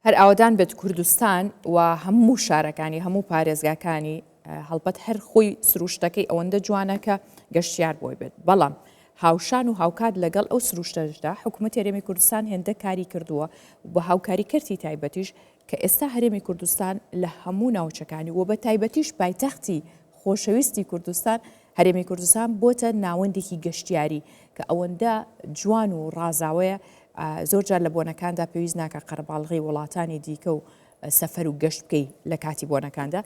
هەر ئاوادان بێت کوردستان و هەموو شارەکانی هەموو پارێزگاکانی هەڵبەت هەر خۆی سروشتەکەی ئەوەندە جوانەکە گەشتیار بۆی بێت بەڵام هاوشان و هاوکات لەگەڵ ئەو سروشتەشدا حکوومەت هەرێمی کوردستان هێندە کاری کردووە بە هاوکاریکردی تایبەتیش کە ئێستا هەرێمی کوردستان لە هەموو ناوچەکانی و بە تایبەتیش پایتەختی خۆشەویستی کوردستان هەرێمی کوردستان بۆتە ناوەندێکی گەشتیاری کە ئەوەندە جوان و ڕازاوەیە زۆر جار لە بۆنەکاندا پێویست ناکە قەرەباڵغی وڵاتانی دیکە و سەفەر و گەشت بکەی لە کاتی بۆنەکاندا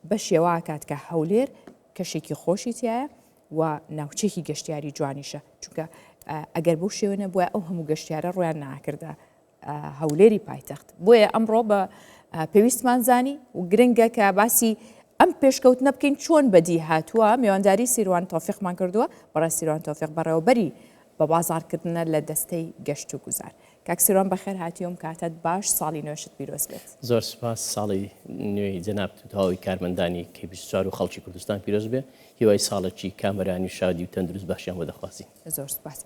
بە شێوە کات کە هەولێر کەشێکی خۆشی تایە و ناوچێکی گەشتیاری جوانیشە چونکە ئەگەر بۆ شێوەنە بووە ئەو هەموو گەشتیارە ڕویان ناکردە هەولێری پایتەخت بۆیە ئەمڕۆ بە پێویستمان زانی و گرنگە کە باسی ئەم پێشکەوتنە بکەین چۆن بەدی هاتووە میوانداری سیروان تۆفیقمان کردووە بەڕای سیروان تۆفیق بەڕێوەبەری بە بازارکردنە لە دەستەی گەشت و گوزار کاک سیروان بەخێر هاتیۆم کاتت باش ساڵی نوێشت پیرۆز بێت زۆر سپاس ساڵی نوێی جەناب تاوی کارمەندانی کەیبیستوار و خەڵکی کوردستان پیرۆز بێ هیوای ساڵێکی کامەرانی و شادی و تەندروست باشیان بۆ دەخوازی زۆر سپاس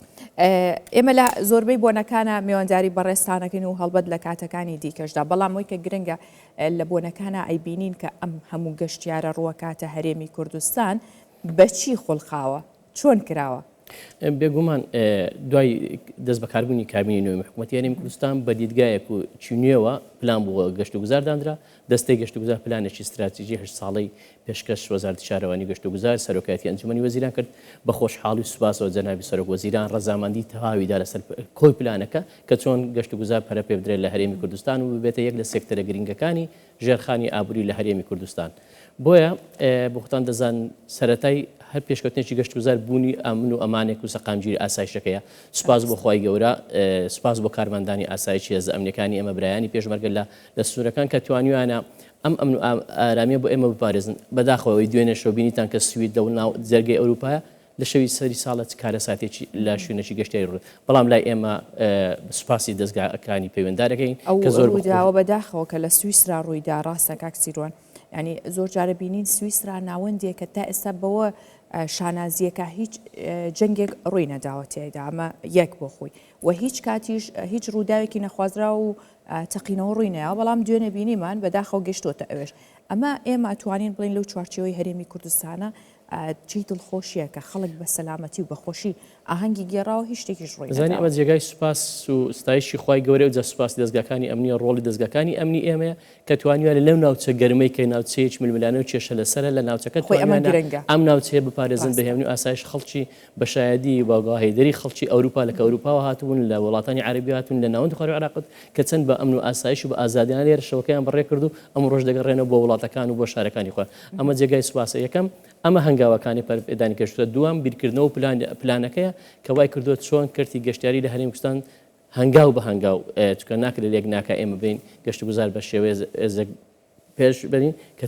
ئێمە لە زۆربەی بۆنەکانە میوانداری بەڕێستانەکەین و هەڵبەت لە کاتەکانی دیکەشدا بەڵام وەی کە گرنگە لە بۆنەکانە ئەیبینین کە ئەم هەموو گەشتیارە ڕووەکاتە هەرێمی کوردستان بەچی خۆڵخاوە چۆن کراوە بێگومان دوای دەست بەکاربوونی کابینی نوێی حکوومەتی هەرێمی کوردستان بە دیدگایەک و چینیەوە پلان بۆ گەشت و گوزاردانرا دەستەی گەشت و گوزار پلانێکی استراتیژی 8 ساڵەی پێشکەش وەزارەتی شارەوانی گەشت و گوزار سەرۆکایەتی ئەنجومەنی وەزیران کرد بە خۆشحاڵی و سوپاسەوە جەنابی سەرۆک وەزیران ڕەزامەندی تەواویدا لەسەر کۆی پلانەکە کە چۆن گەشت و گوزار پەرە پێ بدرێت لە هەرێمی کوردستان و ببێتە یەک لە سێکتەرە گرنگەکانی ژێرخانی ئابووری لە هەرێمی کوردستان بۆیە بۆختان دەزان سەرەتای هەر پێشکەوتنێکی گەشت گوزار بوونی ئەمن و ئەمانێک و سەقامگیری ئاسایشەکەیە سوپاس بۆ خی گەورە سوپاس بۆ کارمەندانی ئاسایشی هێز ئەمنیەکانی ئێمە برایانی پێشمەرگە لە سنوورەکان کە توانیوانە ئەم ئەمن و ئارامیە بۆ ئێمە بپارێزن بەداخەوەی دوێنێ شۆبینیتان کە سوید لەو ناو جەرگەی ئەوروپایە لە شەوی سەری ساڵە کارە ساتێکی لە شوێنێکی گەشتیاری ڕوو بەڵام لای ئێمە سوپاسی دەستگاکانی پەیوەنددارەکەین کە زۆر ڕووداوە بەداخەوە کە لە سویسرا ڕوویدا ڕاستە کاک سیروان ینی زۆر جارە بینین سویسرا ناوەندێک کە تا ئێستا بەوە شانازیەکە هیچ جەنگێک ڕووی نەداوە تێدا ئەمە یەک بۆ خۆی و هیچ کاتیش هیچ ڕووداوێکی نەخوازرا و تەقینەوە ڕووی نەیە بەڵام دوێنێ بینیمان بەداخەوە گەشتۆتە ئەوێش ئەمە ئێمە ئەتوانین بڵین لەو چوارچەوەی هەرێمی کوردستانە چی دڵخۆشیە کە خەڵک بە سەلامەتی و بەخۆشی ئاهەنگی گێڕاوە هیچ شتێکیش ڕووی زانانی ئەمە جێگای سوپاس و ستایشی خی گەورە و جە سوپاسی دەستگاکانی ئەمنیە ڕۆڵی دەستگاکانی ئەمنی ئێمەیە کە توانیوانە لەو ناوچە گەرمەی کە ناوچەیەک ململانە و کێشە لەسەرە لە ناوچەکە ئەم ناوچەیە بپارێزن بەهێمنی و ئاسایش خەڵکی بە شایەدی باگاهێدەری خەڵکی ئەوروپا لە ئەوروپاوە هاتوون لە وڵاتانی عەربی هاتوون لە ناوەندی خوارەوەی عێراقت کە چەند بە ئەمن و ئاسایش و بە ئازادیان لێرە شەوەکەیان بەڕێ کرد و ئەم ڕۆژ دەگەڕێنەوە بۆ وڵاتەکان و بۆ شارەکانی خۆ ئەمە جێگای سوپاسە یەکەم ئەمە هەنگاوەکانی پەرپێدانی گەشتە دوام بیرکردنەوە پلانەکەیە کە وای کردووە چۆن کردی گەشتیاری لە هەرێمی کوردستان هەنگاو بە هەنگاو چکە ناکرێت لێک ناکە ئێمە بین گەشت و گوزار بە شێوەیە پێش بنین کە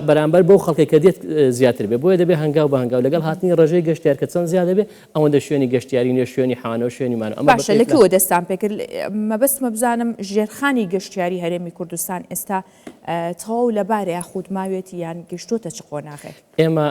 بەرامبەر بۆ خەڵکی کە دێت زیاتر بێ بۆیە دەبێت هەنگاو بە هەنگاو لەگەڵ هاتنی ڕێژەی گەشتیار کە چەند زیادە بێ ئەوەندە شوێنی گەشتیاری نوێ شوێنی حانە و شوێنیمان ئەمە باشە لەکوێوە دەستان پێکرد مەبەستمە بزانم ژێرخانی گەشتیاری هەرێمی کوردستان ئێستا تەواو لەبارەیە یاخود ماوێتی یان گەشتۆتە چ قۆناغێک ئێمە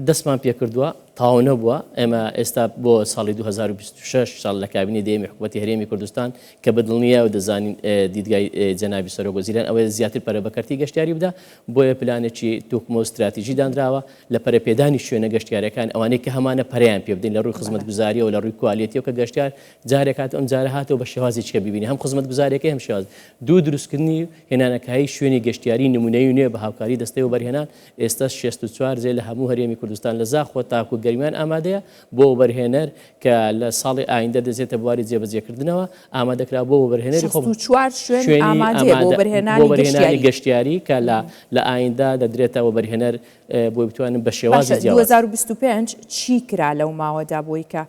دەستمان پێ کردووە تاو نەبووە ئێمە ئێستا بۆ ساڵی 2026 ساڵ لە کابینی دێمی حکوومەتی هەرێمی کوردستان کە بەدڵنیە و دەزانین دیدگای جەنابی سەرۆک وەزیران ئەوەیە زیاتر پەرە بەکەرتی گەشتیاری بدا بۆیە پلانێکی توکمە و استراتیژی دانراوە لە پەرەپێدانی شوێنە گەشتیارەکان ئەوانەی کە هەمانە پەریان پێ بدەین لە ڕووی خزمەتگوزاریە و لە ڕووی کوالیتیەوە کە گەشتیار جارێک هات ئەم جارە هاتەوە بە شێوازی چکە ببینی هەم خزمەتگوزاریەکەی هەم شێواز دوو دروستکردنی هێنانەکەی شوێنی گەشتیاری نمونەی نوێ بە هاوکاری دەستەی و بەرهێنان ئێستا 64 جێ لە هەموو هەرێمی کوردستان لە زاخۆ تاکو گەرمیان ئامادەیە بۆ بەرهێنەر کە لە ساڵی ئایندە دەزێتە بواری جێبەجێکردنەوە ئامادەکرا بۆ بەرهێنەری بەرهێنانی گەشتیاری کە لە ئایندە دەدرێتەوە بەرهێنەر بۆی بتوانن بە شێوازی 2025 چی کرا لەو ماوەدا بۆی کە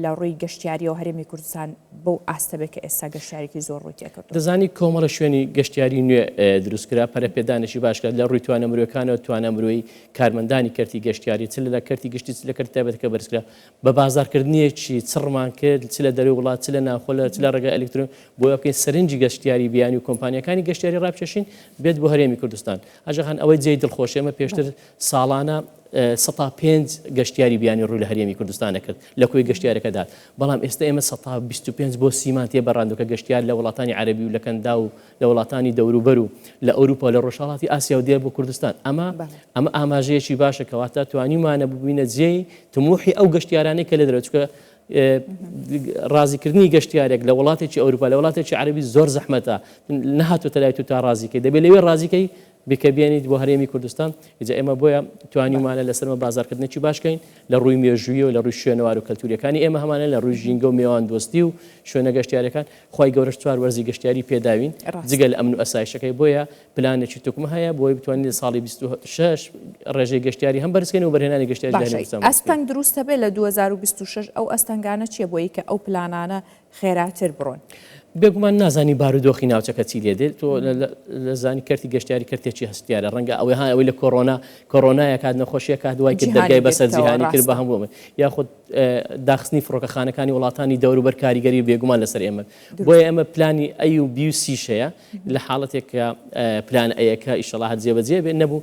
لە ڕووی گەشتیاری و هەرێمی کوردستان بەو ئاستەبێت کە ئێستا گەشتیارێکی زۆر ڕووی تێکرد دەزانی کۆمەڵە شوێنی گەشتیاری نوێ دروستکرا پەرەپێدانێکی باشکات لە ڕووی توانە مرۆڤەکانەوە توانە مرۆیی کارمەندانی کەرتی گەشتیاری چ لە کەرتی گشتی چ لە کەرت تایبەتەکە بەرزکرا بە بازارکردنیەکی چڕمان کرد چ لە دەروی وڵات چ لە ناوخۆلە چ لە ڕێگای ئەلکترۆن بۆ بکەین سەرنجی گەشتیاری بیانی و کۆمپانیەکانی گەشتیاری ڕابکێشین بێت بۆ هەرێمی کوردستان ئەژەخان ئەوەی جێی دڵخۆش ئێمە پێشتر ساڵانە 5 گەشتیاری بیانی ڕووی لە هەرێمی کوردستانە کرد لە کوێی گەشتیارەکەدا بەڵام ئێستا ئێمە 125 بۆ سیمان تێ بەڕاندوکە گەشتیار لە وڵاتانی عەربی و لە کەندا و لە وڵاتانی دەوروبەر و لە ئەوروپا لە ڕۆژهەڵاتی ئاسیا و دێر بۆ کوردستان ئەمە ئاماژەیەکی باشە کەواتە توانیمانە ببینە جێی تموحی ئەو گەشتیارانەی کە لە دەرەوە ڕازیکردنی گەشتیارێک لە وڵاتێکی ئەوروپا لە وڵاتێکی عەربی زۆر زەحمەتە نەهاتوتە لای تو تا ڕازیکەی دەبێت لەوێ ڕازیکەی بکەبیێنیت بۆ هەرێمی کوردستان ئجا ئێمە بۆیە توانیمانە لەسەرمە بازارکردنێکی باشکەین لە ڕووی مێژووی و لە ڕووی شوێنەوار و کەلتوریەکانی ئێمە هەمانە لە ڕووی ژینگە و میێوان دۆستی و شوێنە گەشتیارەکان خی گەورەش چوار وەرزی گەشتیاری پێداوین جگە لە ئەمن و ئەسایشەکەی بۆیە پلانێکی توکمە هەیە بۆی بتوانین ساڵی 26 ڕێژەی گەشتیاری هەم بەرزکەین و بەرهێنانی گەشتیاری ئەستەنگ دروستە بێت لە 2026 ئەو ئەستەنگانە چیە بۆی کە ئەو پلانانە خێراتر بڕۆن بێگومان نازانی بارودۆخی ناوچەکە چی لێ دێت تۆ لە زانی کەرتی گەشتیاری کەرتێکی هەستیارە ڕەنگە ئەوەی لە کۆڕۆنایە کات نەخۆشیە کات دوای کرد دەرگای بەسەر جیهانی کرد بە هەموو یاخود داخستنی فڕۆکەخانەکانی وڵاتانی دەوروبەر کاریگەری بێگومان لەسەر ئێمە بۆیە ئەمە پلانی ئەی و بی و سیشەیە لە حاڵەتێک کە پلان ئەیەکە ئیشەڵا هەر جێبەجێ بێت نەبوو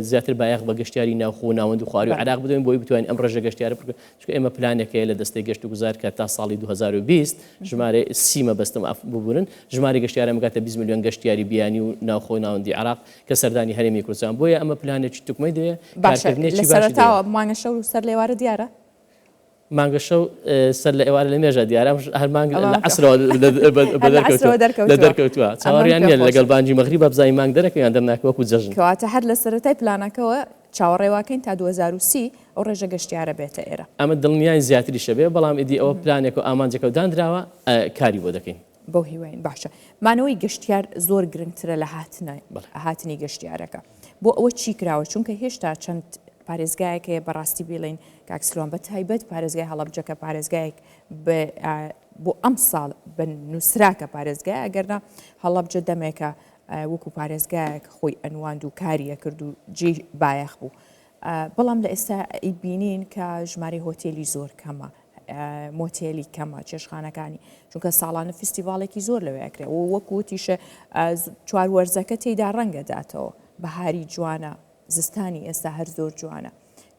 زیاتر بایەخ بە گەشتیاری ناوخۆ و ناوەند و خواروی عراق بدوین بۆی بتوانین ئەم ڕێژە گەشتیارە بکەین چونکە ئێمە پلانێکەیە لە دەستەی گەشت و گوزار کە تا ساڵی 2020 ژمارە سیمە بەستم ببوورن ژمارە گەشتیارە مگاتە 20 میلیۆن گەشتیاری بیانی و ناوخۆ ناوەندی عراق کە سەردانی هەرێمی کوردستان بۆیە ئەمە پلانێکی توکمەی دەیە کارکردنێکی باش لەسەرەتاوە مانگە شەو سەر لێوارە دیارە مانگە شەو سەر لە ئێوارە لە مێژە دیارە هەر مانگ لە عەسرەوە لە دەرکەوتووە چاوەڕیان نیە لەگەڵ بانگی مەغریب بەبزای مانگ دەرەکەیان دەرناکە وەکو جەژن کەواتە هەر لە سەرەتای پلانەکەەوە چاوەڕێواکەین تا 2030 ئەو ڕێژە گەشتیارە بێتە ئێرە ئەمە دڵنیای زیاتری شەبێ بەڵام ئیدی ئەوە پلانێک و ئامانجەکە و دانراوە کاری بۆ دەکەین بۆ هیوین باشە مانەوەی گەشتیار زۆر گرنگترە لە هاتنی گەشتیارەکە بۆ ئەوە چی کراوە چونکە هێشتا چەند پارێزگایەکەیە بەڕاستی بڵین کاکسلۆن بە تایبەت پارێزگای هەڵەبجەکە پارێزگایەک بۆ ئەم ساڵ بە نووسراکە پارێزگای ئەگەرنا هەڵەبجە دەمێکە وەکو پارێزگایەک خۆی ئەنواند و کاریە کرد و جێ بایەخ بوو بەڵام لە ئێستا ئیبینین کە ژمارە هۆتێلی زۆر کەمە مۆتێلی کەمە چێشخانەکانی چونکە ساڵانە فستیڤالێکی زۆر لەوەیەکرێ و وەکوتیشە چوار وەرزەکە تێیدا ڕەنگە داتەوە بەهاری جوانە زستانی ئێستا هەر زۆر جوانە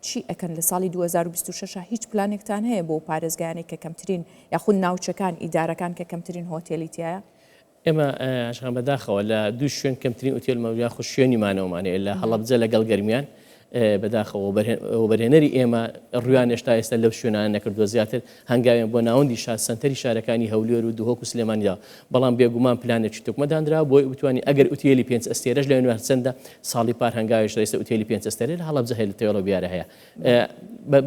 چی ئەکەن لە ساڵی 2026 هیچ پلانێکتان هەیە بۆ پارێزگایانێک کە کەمترین یاخود ناوچەکان ئیدارەکان کە کەمترین هۆتێلیتیایە ئێمە ئاشان بەداخەوە لە دوو شوێن کەمترین ئوتێل مەویا خۆ شوێنی مانەوەمانەیە لە هەڵەبجە لەگەڵ گەرمیان بەداخەوە بەرهێنەری ئێمە ڕویان هێشتا ئێستا لەو شوێنان نەکردووە زیاتر هەنگاویان بۆ ناوەندی سەنتەری شارەکانی هەولێر و دوهۆک و سلێمانیا بەڵام بێگومان پلانێکی توکمەدانرا بۆی بتوانانی ئەگەر ئوتێلی 5 ئەستێرەش لە نوێ چەندە ساڵی پار هەنگاویش ڕێستا ئوتێلی 5 ئەستێرە لە هەڵەبجە هەیە لە تێوەڵە بیارە هەیە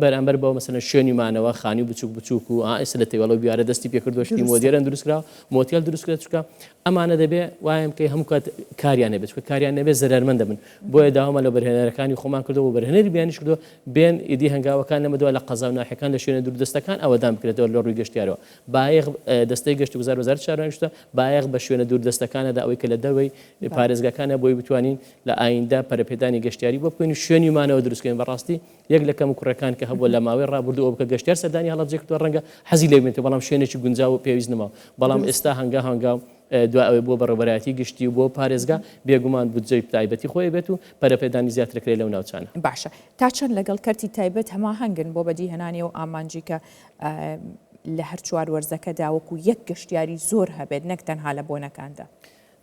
بەرامبەر بەوە مەسەلەن شوێنی مانەوە خانی بچووک و ئێستا لە تێوەڵە بیارە دەستی پێکردوشتی مۆدیێرن دروستکراوە مۆتیل دروستکرێت چکە ئەمانە دەبێ وایم کە هەموو کات کاریان نەبێت چکە کاریان نەبێت زەرمەندە بن بۆیە داوامە لە بەرهێنەرەکانی خۆمان کردەوە بەرهێنەری بیانی کردو بێن ئیدی هەنگاوەکان لەمەدووە لە قەزا و ناحەکان لە شوێنە دووردەستەکان ئەوەدان بکرێتەوە لە ڕووی گەشتیارەوە بایەخ دەستەی گەشت و گوزار وەزارەتی شارانشتە بایەخ بە شوێنە دووردەستەکانەدا ئەوەی کە لە دەوەی پارێزگاکانە بۆی بتوانین لە ئایندا پەرەپێدانی گەشتیاری بۆ بکەین شوێنی مانەوە دروستکەین بەڕاستی یەک لە کەم کوڕەکان کە هەبووە لە ماوەی ڕابردوو ئەو بکە گەشتیار سەردانی هەڵەبجێ کردووە ڕەنگە حەزی لێ بێتەوە بەڵام شوێنێکی گونجاو و پێویست نەماوە بەڵام ئێستا هەنگاو دوای ئەوەی بۆ بەڕێوەبەرایەتی گشتی و بۆ پارێزگا بێگومان بودجەی تایبەتی خۆی بێت و پەرەپێدانی زیاترەکرێت لەو ناوچانە باشە تا چەند لەگەڵ کەرتی تایبەت هەماهەنگن بۆ بەدیهێنانی و ئامانجی کە لە هەر چوار وەرزەکەدا وەکو یەک گەشتیاری زۆر هەبێت نەک تەنها لە بۆنەکاندا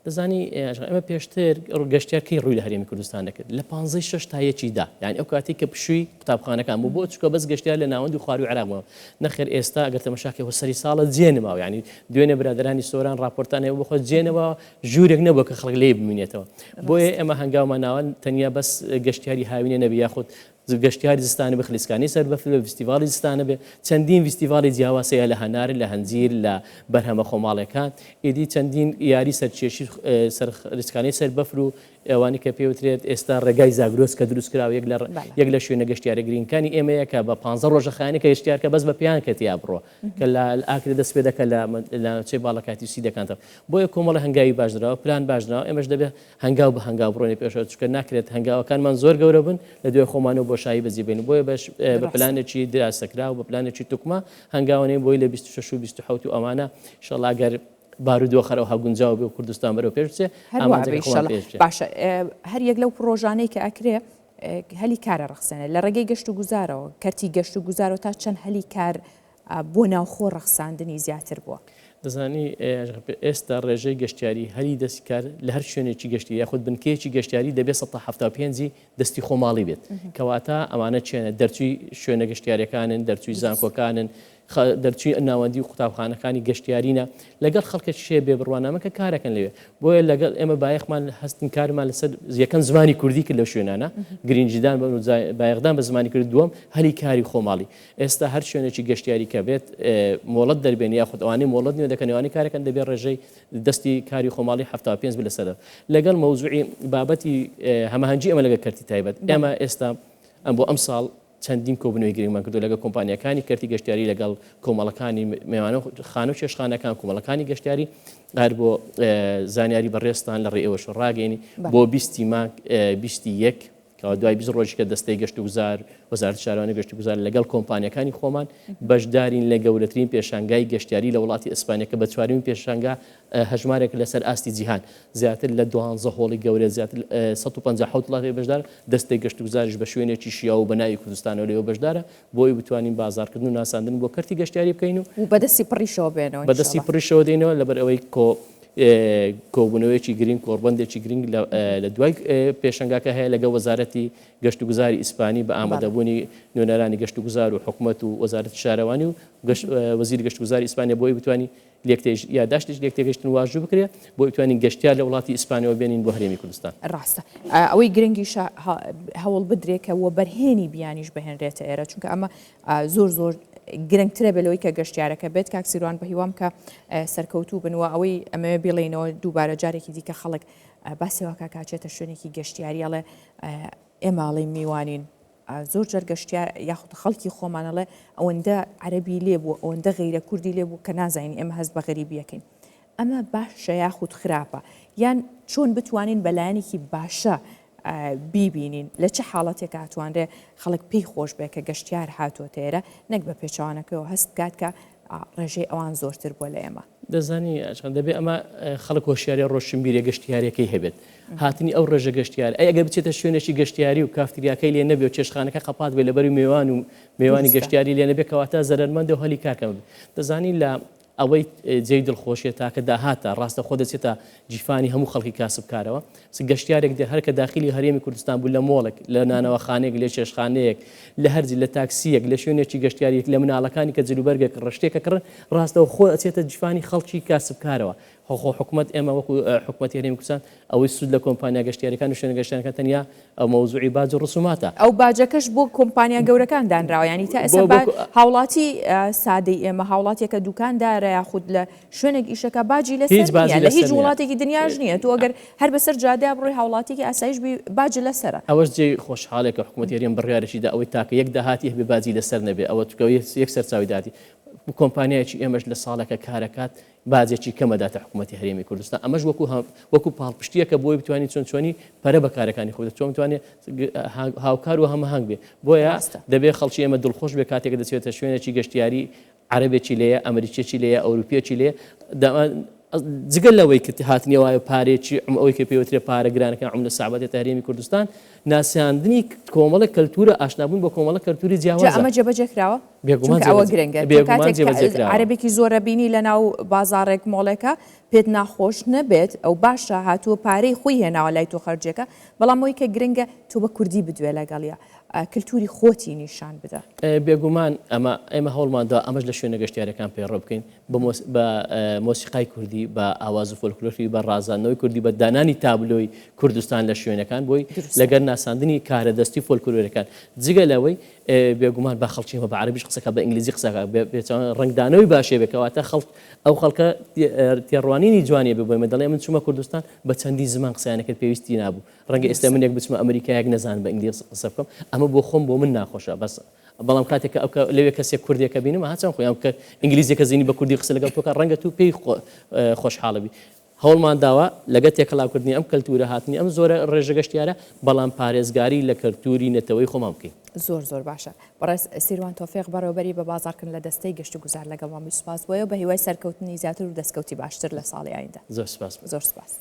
دەزانی ئەمە پێشتر گەشتیارکەی ڕووی لە هەرێمی کوردستان دەکرد لە 15 تایەکیدا یعنی ئەو کاتی کە پشووی قوتابخانەکان بوو بۆ چکە بەس گەشتیار لە ناوەندی خواروی عراقەوە نەخێر ئێستا ئەگەر تەماشاکەی سەری ساڵە جێنەوە یعنی دوێنێ برادرانی سۆران راپۆرتان هەیە بۆ خۆ جێنەوە ژوورێک نەبووە کە خەڵک لێ ببینێتەوە بۆیە ئێمە هەنگاومان ناوان تەنیا بەس گەشتیاری هاوینە نەبی یاخود گەشتیاری زستانە بە خلیسکانی سەر بە فستیڤالی زستانە بێ چەندین فستیڤالی جیاواسەیە لە هەنار لە هەنجیر لە بەرهەمە خۆماڵەکان ئیدی چەندین یاری سەرچێشی ریسکانی سەر بەفر و ئەوانی کە پێوترێت ئێستا ڕێگای زاگرۆس کە دروستکراوە یەک لە شوێنە گەشتیارە گرینکانی ئێمەیە کە بە 15 ڕۆژە خانە کە گەشتیارکە بەس بە پیان کەتیا بڕۆ کە لە ئاکری دەست پێ دەکە لە چێ باڵەکاتی سی دەکاتەوە بۆیە کۆمەڵە هەنگاوی باشدراوە پلان باشدراوە ئێمەش دەبێت هەنگاو بە هەنگاو بڕۆنی پێشەوە چکە ناکرێت هەنگاوەکانمان زۆر گەورە بن لە دوێ خۆمانەوە بۆ شایی بەجێبێن بۆیە بە پلانێکی دراسەکرا و بە پلانێکی توکمە هەنگاوانەی بۆی لە 26 و 27 و ئەمانە ئینشاءڵڵا ئەگەر بارودۆخەرەوە هەگونجاو بێ و کوردستان بەرەو پێش بچێ باشە هەر یەک لەو پرۆژانەی کە ئەکرێ هەلی کارە ڕخسێنێت لە ڕێگەی گەشت و گوزارەوە کەرتی گەشت و گوزارەوە تا چەند هەلی کار بۆ ناوخۆ ڕەخساندنی زیاتر بووە. دەزانی ئێستا ڕێژەی گەشتیاری هەری دەستکار لە هەر شوێنێکی گەشتی یاخود بنکەیەکی گەشتیاری دەبێت 175 دەستی خۆماڵی بێت کەواتە ئەمانە چێنە دەرچووی شوێنە گەشتیاریەکانن دەرچووی زانکۆکانن دەرچووی ناوەندی و قوتابخانەکانی گەشتیارینە لەگەڵ خەڵکە شێ بێ بڕوانامەکە کارەکەن لەوێ بۆیە لەگەڵ ئێمە بایەخمان هەستن کارمان لەسەر یەکەم زمانی کوردی کرد لە شوێنانە گرنگجیدان بایەخدان بە زمانی کرد دووەم هەلی کاری خۆماڵی ئێستا هەر شوێنێکی گەشتیاری کە بێت مۆڵەت دەربێن یاخود ئەوانەی مۆڵەت نیوە دەکەنەوەی کارەکەن دەبێت ڕێژەی دەستی کاری خۆماڵی 75 لەسەر لەگەڵ مەوزوعی بابەتی هەماهەنگی ئەمە لەگە کەرتی تایبەت ئێمە ئێستا ئەم بۆ ئەم ساڵ چەندین کۆبنەوەی گرنگمان کردو لەگە کۆمپانیەکانی کەرتی گەشتیاری لەگەڵ کۆمەڵەکانی میوانە خانە و چێشخانەکان کۆمەڵەکانی گەشتیاری هەر بۆ زانیاری بەڕێستان لە ڕێ ئێوەش ڕاگەینی بۆ 20 مانگ 21 دوای 20 ڕۆژێکە دەستەی گەشت و گوزار وەزارەتی شارەوانی گەشت و گوزار لەگەڵ کۆمپانیەکانی خۆمان بەشدارین لە گەورەترین پێشانگای گەشتیاری لە وڵاتی ئیسپانیەکە بە چوارمین پێشانگا هەژمارێک لەسەر ئاستی جیهان زیاتر لە 12 هۆڵی گەورە زیاتر 157 وڵاتی بەشدار دەستەی گەشت و گوزاریش بە شوێنێکی شیا و بەناوی کوردستانەوە لێوە بەشدارە بۆی بتوانین بازارکردن و ناساندن بۆ کەرتی گەشتیاری بکەین و بەدەستی پڕیشەوە بێنەوە بەدەستی پڕیشەوە دێنەوە لەبەر ئەوەی کۆبوونەوەیەکی گرنگ کۆڕبندێکی گرنگ لە دوای پێشنگاکە هەیە لەگە وەزارەتی گەشت و گوزاری ئیسپانی بە ئامادەبوونی نوێنەرانی گەشت و گوزار و حکوومەت و وەزارەتی شارەوانی و وەزیری گەشت و گوزاری ئیسپانیا بۆی بتوانانی یاداشتێک لێکتێگەشتن واژوو بکرێت بۆ بتوانین گەشتیار لە وڵاتی ئیسپانیەوە بێنین بۆ هەرێمی کوردستان ڕاستە ئەوەی گرنگی هەوڵ بدرێکەوە بەرهێنی بیانیش بهێنرێتە ئێرە چونکە ئەمە زۆر گرنگترە بەلەوەی کە گەشتیارەکە بێت کاکسیروان بە هیوام کە سەرکەوتوو بنوە ئەوەی ئەمە بڵێنەوە دووبارە جارێکی دیکە خەڵک باسیێوەکە کاچێتە شوێنێکی گەشتیاریاڵێ ئێماڵی میوانین زۆر جار گەشتیار یاخود خەڵکی خۆمانەڵێ ئەوەندە عەرەبی لێبوو ئەوەندە غەیرە کوردی لێبوو کە نازانین ئێمە هەست بە غەریبیەکەین ئەمە باشە یاخود خراپە یان چۆن بتوانین بەلایەنێکی باشە بیبینین لە چه حاڵەتێک هاتوانرێ خەڵک پێی خۆش بێ کە گەشتیار هاتوۆتێرە نەک بە پێچوانەکەەوە هەست کات کە ڕێژەی ئەوان زۆرتر بۆ لە ئێمە دەزانی دەبێت ئەمە خەڵک هۆشیاری ڕۆشنبیری گەشتیارەکەی هەبێت هاتنی ئەو ڕێژە گەشتیار ئەگەر بچێتە شوێنێکی گەشتیاری و کافتریاکەی لێ نەبێت و چێشخانەکە قەپات بێت لەبەر میوان و میوانی گەشتیاری لێ نەبێت کەواتە زەرمەندە و هەلی کاکەم دەزانی لە ئەوەی جێی دڵخۆشیە تاکە داهاتە ڕاستە خۆ دەچێتە جیفانی هەموو خەڵکی کاسبکارەوە گەشتیارێک هەر کە داخلی هەرێمی کوردستان بوو لە مۆڵێک لە نانەوە خانەیەک لێ چێشخانەیەک لە هەرجی لە تاکسیەک لە شوێنێکی گەشتیارێک لە مناڵەکانی کە جلوبەرگێک ڕشتێکە کڕن ڕاستەوە خۆ ئەچێتە جیفانی خەڵکی کاسبکارەوە خۆ حکوومەت ئێمە وەکو حکوومەتی هەرێمی کوردستان ئەوەی سود لە کۆمپانیا گەشتیاریەکان و شوێنە گەشتیاریەکان تەنیا ئەو مەوزوعی باج و ڕسوماتە ئەو باجەکەش بۆ کۆمپانیا گەورەکان دانراوە ینی تا ئێستا هاوڵاتی سادەی ئێمە هاوڵاتێکە دوکاندارە یاخود لە شوێنێک ئیشەکە باجی لەسەر لە هیچ وڵاتێکی دنیاش نییە تو ئەگەر هەر بەسەر جادە بڕۆی هاوڵاتێکی ئاسایش باج لەسەرە ئەوەش جێ خۆشحاڵێکە حکوومەتی هەرێم بڕیارەشیدا ئەوەی تاکە یەک داهاتی هەبێ باجی لەسەر نەبێ ئەوە توکەوە یەک سەرچاوی داتی کۆمپانیایکی ئێمەش لە ساڵەکە کارەکات بازێکی کەمەداتە حکوومەتی هەرێمی کوردستان ئەمەش وەکو پاڵپشتیەکە بۆی بتوانانی چۆنی پەرە بەکارەکانی خۆ چۆن بتوانێت هاوکار و هەمەهنگ بێ بۆیە دەبێت خەڵکی ئێمە دڵخۆش بێ کاتێک دەچێتە شوێنێکی گەشتیاری عەرەبێکی لێیە ئەمریکیێکی لێیە ئەوروپیەکی لێ جگەل لەوەی کە هاتنی وایە پارێکی ئەوەی کە پێوترێ پارەگرانەکە عملە سابەتێتە هەرێمی کوردستان ناسیاندنی کۆمەڵە کەلتورە ئاشنابوون بە کۆمەڵە کەلتوری جیاوازە ئەمە جێبەجێکراوە ئەوە گرنگە عەرەبێکی زۆرە بینی لە ناو بازارێک مۆڵێکە پێت ناخۆش نەبێت ئەو باشە هاتووە پارەی خۆی هێناوە لای تۆ خەرجێکە بەڵام ئەوەی کە گرنگە تۆ بە کوردی بدوێ لەگەڵیا کللتوری خۆتی نیشان بدە بێگومان ئێمە هەوڵماندا ئەمەش لە شوێنە گەشتیارەکان پێڕۆ بکەین بە مۆسیقای کوردی بە ئاواز و فۆلکلۆری بە ڕازاندنەوەی کوردی بە دانانی تابلۆی کوردستان لە شوێنەکان بۆی لەگەر ناساندنی کارە دەستی فۆلکلۆرەکان جگە لەوەی بێگومان بە خەڵکیمە بە عەرەبیش قسەکە بە ئینگلیزی قسەکە ڕنگدانەوەی باشێ بکەواتە ئەو خەڵکە تێڕوانینی جوانیە بێ دەڵێ من چوومە کوردستان بە چەندی زمان قسەیانەکەت پێویستی نابوو ڕەنگە ئێستا منێک بچمە ئەمریکایەک نەزان بە ئینگلیز قسە بکەم ئەمە بۆ خۆم بۆ من ناخۆشە بەس بەڵام کاتێککە ئەو لەوێ کەسێک کوردێکە بینم هاچەند خۆیان کە ئینگلیزیەکە زیینی بە کوردی قسە لەگەڵ تۆکە ڕەنگە تو پێی خۆشحاڵەبی هەوڵمان داوە لەگە تێکەڵاوکردنی ئەم کەلتورە هاتنی ئەم زۆرە ڕێژە گەشتیارە بەڵام پارێزگاری لە کەلتوری نەتەوەی خۆمان بکەین زۆر باشە بەڕێز سیروان تۆفیق بەڕێوەبەری بە بازارکردن لە دەستەی گەشت و گوزار لەگەڵ وام سوپاس بۆیە بە هیوای سەرکەوتنی زیاتر و دەستکەوتی باشتر لە ساڵی ئایندا زۆر سپاس.